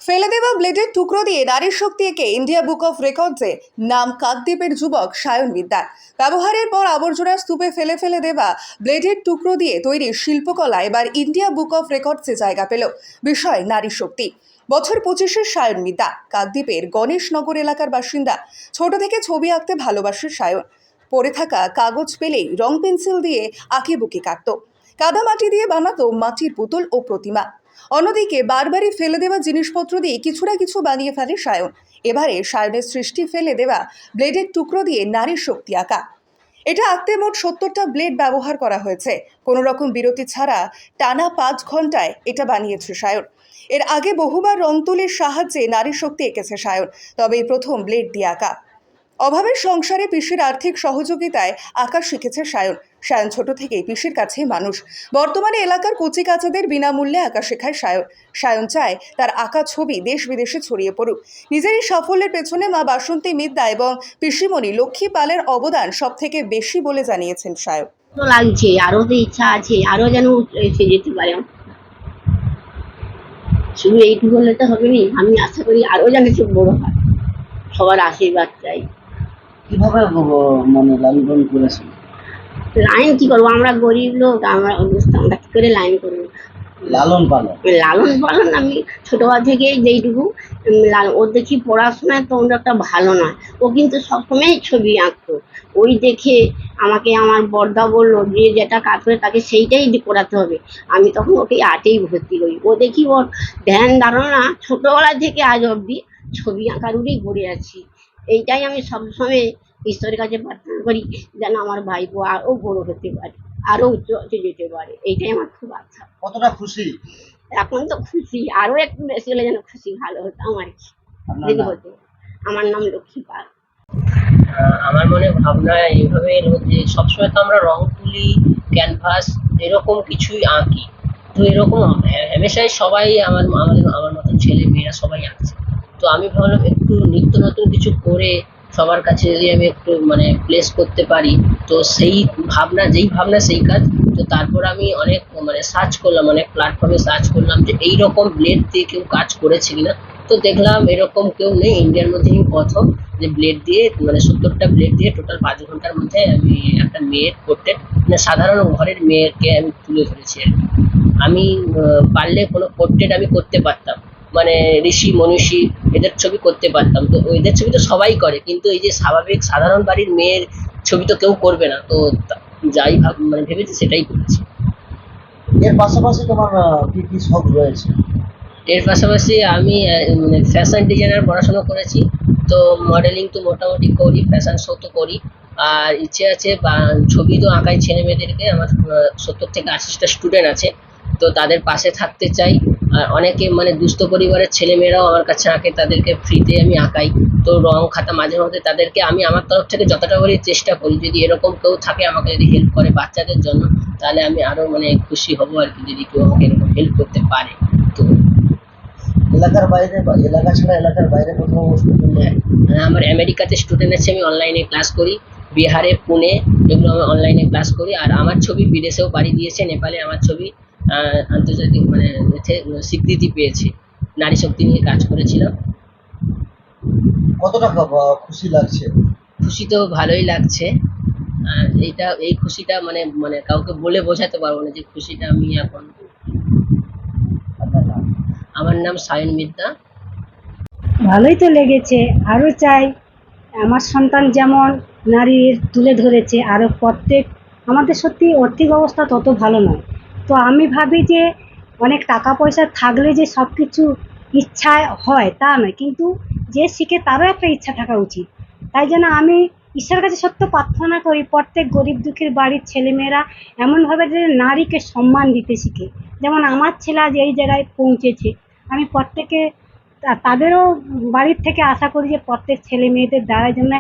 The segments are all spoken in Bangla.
ফেলে দেওয়া ব্লেডের টুকরো দিয়ে নারীর শক্তি এঁকে ইন্ডিয়া বুক অফ রেকর্ডসে নাম কাকদ্বীপের যুবক সায়ন মিদ্দার। ব্যবহারের পর আবর্জনার স্তূপে ফেলে ফেলে দেওয়া ব্লেডের টুকরো দিয়ে তৈরি শিল্পকলা এবার ইন্ডিয়া বুক অফ রেকর্ডসে জায়গা পেল। বিষয় নারী শক্তি। বছর 25-এর সায়ন মিদ্দা কাকদ্বীপের গণেশনগর এলাকার বাসিন্দা। ছোট থেকে ছবি আঁকতে ভালোবাসে সায়ন। পড়ে থাকা কাগজ পেলেই রং পেন্সিল দিয়ে আঁকিবুকি কাটত। কাদামাটি দিয়ে বানাতো মাটির পুতুল ও প্রতিমা। অন্যদিকে বারবারই ফেলে দেওয়া জিনিসপত্র দিয়ে কিছু না কিছু বানিয়ে ফেলে সায়ন। এবারে সায়নের সৃষ্টি ফেলে দেওয়া ব্লেডের টুকরো দিয়ে নারীর শক্তি আঁকা। এটা আঁকতে মোট 70টা ব্লেড ব্যবহার করা হয়েছে। কোনো রকম বিরতি ছাড়া টানা 5 ঘন্টায় এটা বানিয়েছে সায়ন। এর আগে বহুবার রং তুলির সাহায্যে নারী শক্তি এঁকেছে সায়ন, তবে এই প্রথম ব্লেড দিয়ে আঁকা। অভাবের সংসারে পিসির আর্থিক সহযোগিতায় আঁকা শিখেছে সায়ন। সায়ন ছোট থেকেই পিসির কাছেই মানুষ। বর্তমানে এলাকার কচিকাচাদের বিনামূল্যে আঁকা শেখায় সায়ন। সায়ন চায় তার আঁকা ছবি দেশ বিদেশে ছড়িয়ে পড়ুক। নিজের এই সাফল্যের পেছনে মা বাসন্তী মিদ্দা এবং পিসিমণি লক্ষ্মী পালের অবদান সব থেকে বেশি বলে জানিয়েছেন সায়ন। তো লাগছে, আরো তো ইচ্ছা আছে, আরো যেন এসে যেতে পারে। শুধু এইটুকু হলে তো হবে না, আমি আশা করি আরো যেন খুব বড় হয়। সবার আশীর্বাদ চাই। কিভাবে মানে লালন করেছেন? লাইন কি করবো, আমরা গরিব লোক, আমরা আমরা কি করে লাইন করবো? লালন পালন লালন পালন আমি ছোটবেলা থেকে যেইটুকু ওর দেখি পড়াশোনায় তো একটা ভালো নয়, ও কিন্তু সবসময় ছবি আঁকতো। ওই দেখে আমাকে আমার বড়দা বললো যে যেটা কাজ করে তাকে সেইটাই করাতে হবে। আমি তখন ওকে আর্টেই ভর্তি করি। ও দেখি ওর ধ্যান ধারণা ছোটবেলা থেকে আজ অবধি ছবি আঁকার উপরেই গড়ে আছি। এইটাই আমি সবসময় ঈশ্বরের কাছে প্রার্থনা করি যেন আমার ভাইপো আরও বড় হতে পারে, আরো উচ্চ যেতে পারে। এইটাই আমার খুব আশা। কতটা খুশি? এখন তো খুশি, আরো একটু বেশি হলে যেন খুশি ভালো হতাম আর কি। আপনার যদি নাম? হতো। আমার নাম লক্ষ্মী পাল। আমার মনে ভাবনা এইভাবে এলো যে সবসময় তো আমরা রং তুলি, ক্যানভাস এরকম কিছুই আঁকি। তো এরকম হামেশাই সবাই আমার মতন ছেলে মেয়েরা সবাই আঁকছে। তো আমি ভাবলাম একটু নিত্য নতুন কিছু করে সবার কাছে যদি আমি একটু মানে প্লেস করতে পারি, তো যেই ভাবনা সেই কাজ। তো তারপর আমি অনেক মানে সার্চ করলাম, অনেক প্ল্যাটফর্মে সার্চ করলাম যে এইরকম ব্লেড দিয়ে কেউ কাজ করেছে কিনা। তো দেখলাম এরকম কেউ নেই, ইন্ডিয়ার মধ্যে আমি প্রথম যে ব্লেড দিয়ে মানে 70টা ব্লেড দিয়ে টোটাল 5 ঘন্টার মধ্যে আমি একটা মেয়ের পোর্ট্রেট, মানে সাধারণ ঘরের মেয়েকে আমি তুলে ধরেছি আর কি। আমি পারলে কোনো পোর্ট্রেট আমি করতে পারতাম, মানে ঋষি মনীষী এদের ছবি করতে পারতাম। তো এদের ছবি তো সবাই করে, কিন্তু এই যে স্বাভাবিক সাধারণ বাড়ির মেয়ের ছবি তো কেউ করবে না। তো যাই মানে ভেবেছি সেটাই করেছি। এর পাশাপাশি তোমার কি কি শখ রয়েছে? এর পাশাপাশি আমি মানে ফ্যাশন ডিজাইনার পড়াশোনা করেছি। তো মডেলিং তো মোটামুটি করি, ফ্যাশন শো তো করি। আর ইচ্ছে আছে বা ছবি তো আঁকাই ছেলে মেয়েদেরকে। আমার 70 থেকে 80টা স্টুডেন্ট আছে। তো তাদের পাশে থাকতে চাই। আর অনেকে মানে দুস্থ পরিবারের ছেলে মেয়েরাও আমার কাছে আঁকে, তাদেরকে ফ্রিতে আমি আঁকাই। তো রং খাতা মাঝে মধ্যে তাদেরকে আমি আমার তরফ থেকে যতটা করি চেষ্টা করি, যদি এরকম কেউ থাকে আমাকে যদি হেল্প করে বাচ্চাদের জন্য, তাহলে আমি আরো মানে খুশি হব আর কি, যদি কেউ আমাকে এরকম হেল্প করতে পারে। তো এলাকার বাইরে বা এলাকা ছাড়া এলাকার বাইরে কোথাও স্টুডেন্ট? আমার আমেরিকাতে স্টুডেন্ট আছে, আমি অনলাইনে ক্লাস করি। বিহারে, পুনে এগুলো আমি অনলাইনে ক্লাস করি। আর আমার ছবি বিদেশেও পাড়ি দিয়েছে। নেপালে আমার ছবি আন্তর্জাতিক মানে স্বীকৃতি পেয়েছে। নারী শক্তি নিয়ে কাজ করেছিলাম। কতটা খুশি লাগছে? খুশি তো ভালোই লাগছে। এই খুশিটা মানে মানে কাউকে বলে বোঝাতে পারবো না যে খুশিটা আমি এখন। আপনার নাম? আমার নাম সায়ন মিদ্দা। ভালোই তো লেগেছে। আরও চাই আমার সন্তান যেমন নারীর তুলে ধরেছে, আরও প্রত্যেক আমাদের সত্যি আর্থিক অবস্থা তত ভালো নয়। তো আমি ভাবি যে অনেক টাকা পয়সা থাকলে যে সব কিছু ইচ্ছা হয় তা নয়, কিন্তু যে শিখে তারও একটা ইচ্ছা থাকা উচিত। তাই জন্য আমি ঈশ্বরের কাছে সত্য প্রার্থনা করি প্রত্যেক গরিব দুঃখীর বাড়ির ছেলেমেয়েরা এমনভাবে যে নারীকে সম্মান দিতে শিখে। যেমন আমার ছেলে আজ এই জায়গায় পৌঁছেছে, আমি প্রত্যেকে তাদেরও বাড়ির থেকে আশা করি যে প্রত্যেক ছেলে মেয়েদের দ্বারা যেন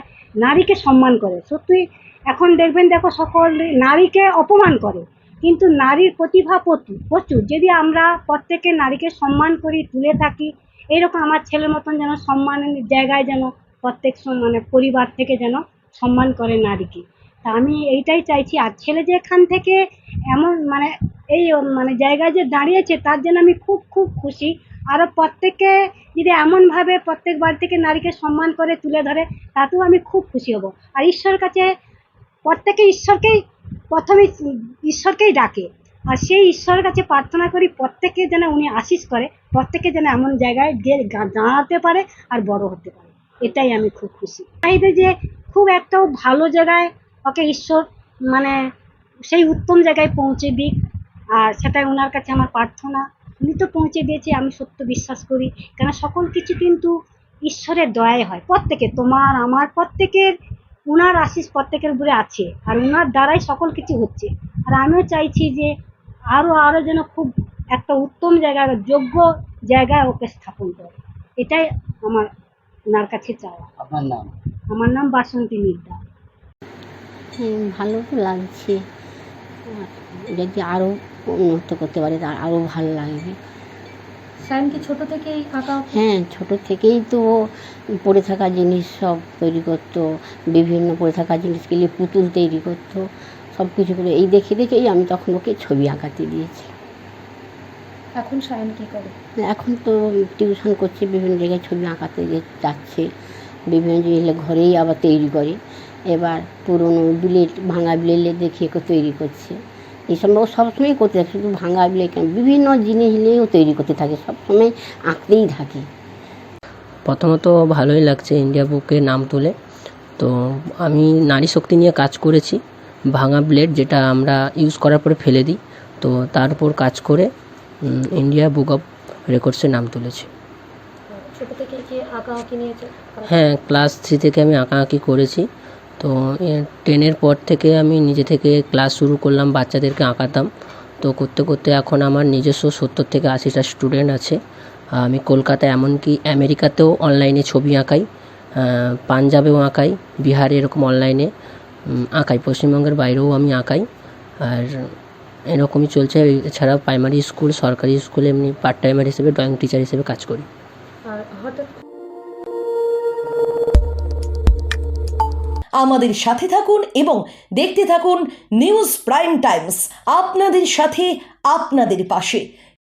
নারীকে সম্মান করে। সত্যি এখন দেখো সকল নারীকে অপমান করে, কিন্তু নারীর প্রতিভা প্রচুর। যদি আমরা প্রত্যেকে নারীকে সম্মান করি, তুলে থাকি, এইরকম আমার ছেলের মতন যেন সম্মানের জায়গায় যেন প্রত্যেক মানে পরিবার থেকে যেন সম্মান করে নারীকে। তা আমি এইটাই চাইছি। আর ছেলে যে এখান থেকে এমন মানে এই মানে জায়গায় যে দাঁড়িয়েছে তার জন্য আমি খুব খুব খুশি। আরও প্রত্যেককে যদি এমনভাবে প্রত্যেক বাড়ি থেকে নারীকে সম্মান করে তুলে ধরে, তাতেও আমি খুব খুশি হব। আর ঈশ্বরের কাছে প্রত্যেকে প্রথমে ঈশ্বরকেই ডাকে, আর সেই ঈশ্বরের কাছে প্রার্থনা করি প্রত্যেকে যেন উনি আশীষ করে, প্রত্যেকে যেন এমন জায়গায় গিয়ে দাঁড়াতে পারে আর বড় হতে পারে, এটাই আমি খুব খুশি। চাইবে যে খুব একটাও ভালো জায়গায় ওকে ঈশ্বর মানে সেই উত্তম জায়গায় পৌঁছে দিক, আর সেটাই ওনার কাছে আমার প্রার্থনা। উনি তো পৌঁছে দিয়েছে, আমি সত্য বিশ্বাস করি, কেন সকল কিছু কিন্তু ঈশ্বরের দয়ায় হয়। প্রত্যেকে, তোমার আমার প্রত্যেকের উনার আশীষ প্রত্যেকের উপরে আছে, আর উনার দ্বারাই সকল কিছু হচ্ছে। আর আমিও চাইছি যে আরও যেন খুব একটা উত্তম জায়গায়, যোগ্য জায়গায় ওকে স্থাপন করে, এটাই আমার ওনার কাছে চাওয়া। আপনার নাম? আমার নাম বাসন্তী মিদ্দা। ভালো তো লাগছে, যদি আরও উন্নত করতে পারে তা আরও ভালো লাগবে। সায়ন কি ছোট থেকেই আঁকা? হ্যাঁ, ছোট থেকেই তো ও পড়ে থাকা জিনিস সব তৈরি করতো, বিভিন্ন পড়ে থাকা জিনিসগুলি পুতুল তৈরি করতো, সব কিছু করে এই দেখেই আমি তখন ওকে ছবি আঁকাতে দিয়েছি। এখন সায়ন কি করে? এখন তো টিউশন করছে, বিভিন্ন জায়গায় ছবি আঁকাতে যাচ্ছে, বিভিন্ন জায়গায় ঘরেই আবার তৈরি করে। এবার পুরনো বিলেট, ভাঙা বিলেট দেখিয়ে তৈরি করছে। এইসব ও সবসময় করতে থাকে, শুধু ভাঙা বিলেট কেন, বিভিন্ন জিনিস নিয়েও তৈরি করতে থাকে, সবসময় আঁকতেই থাকে। প্রথমত ভালোই লাগছে ইন্ডিয়া বুকে নাম তুলে। তো আমি নারী শক্তি নিয়ে কাজ করেছি, ভাঙা ব্লেড যেটা আমরা ইউজ করার পরে ফেলে দিই, তো তার উপর কাজ করে ইন্ডিয়া বুক অফ রেকর্ডসে নাম তুলেছি। ছোট থেকে কি আঁকাআঁকি নিয়েছে? হ্যাঁ, ক্লাস 3 থেকে আমি আঁকাআঁকি করেছি। তো 10-এর পর থেকে আমি নিজে থেকে ক্লাস শুরু করলাম, বাচ্চাদেরকে আঁকাতাম। তো করতে করতে এখন আমার নিজস্ব 70 থেকে 80টা স্টুডেন্ট আছে। আমি কলকাতায়, এমনকি আমেরিকাতেও অনলাইনে ছবি আঁকাই, পাঞ্জাবেও আঁকাই, বিহারে এরকম অনলাইনে আঁকাই, পশ্চিমবঙ্গের বাইরেও আমি আঁকাই। আর এরকমই চলছে। এছাড়াও প্রাইমারি স্কুল, সরকারি স্কুলে এমনি পার্ট টাইমার হিসেবে ড্রয়িং টিচার হিসেবে কাজ করি। আর হঠাৎ আমাদের সাথে থাকুন এবং দেখতে থাকুন নিউজ প্রাইম টাইমস, আপনাদের সাথে আপনাদের পাশে।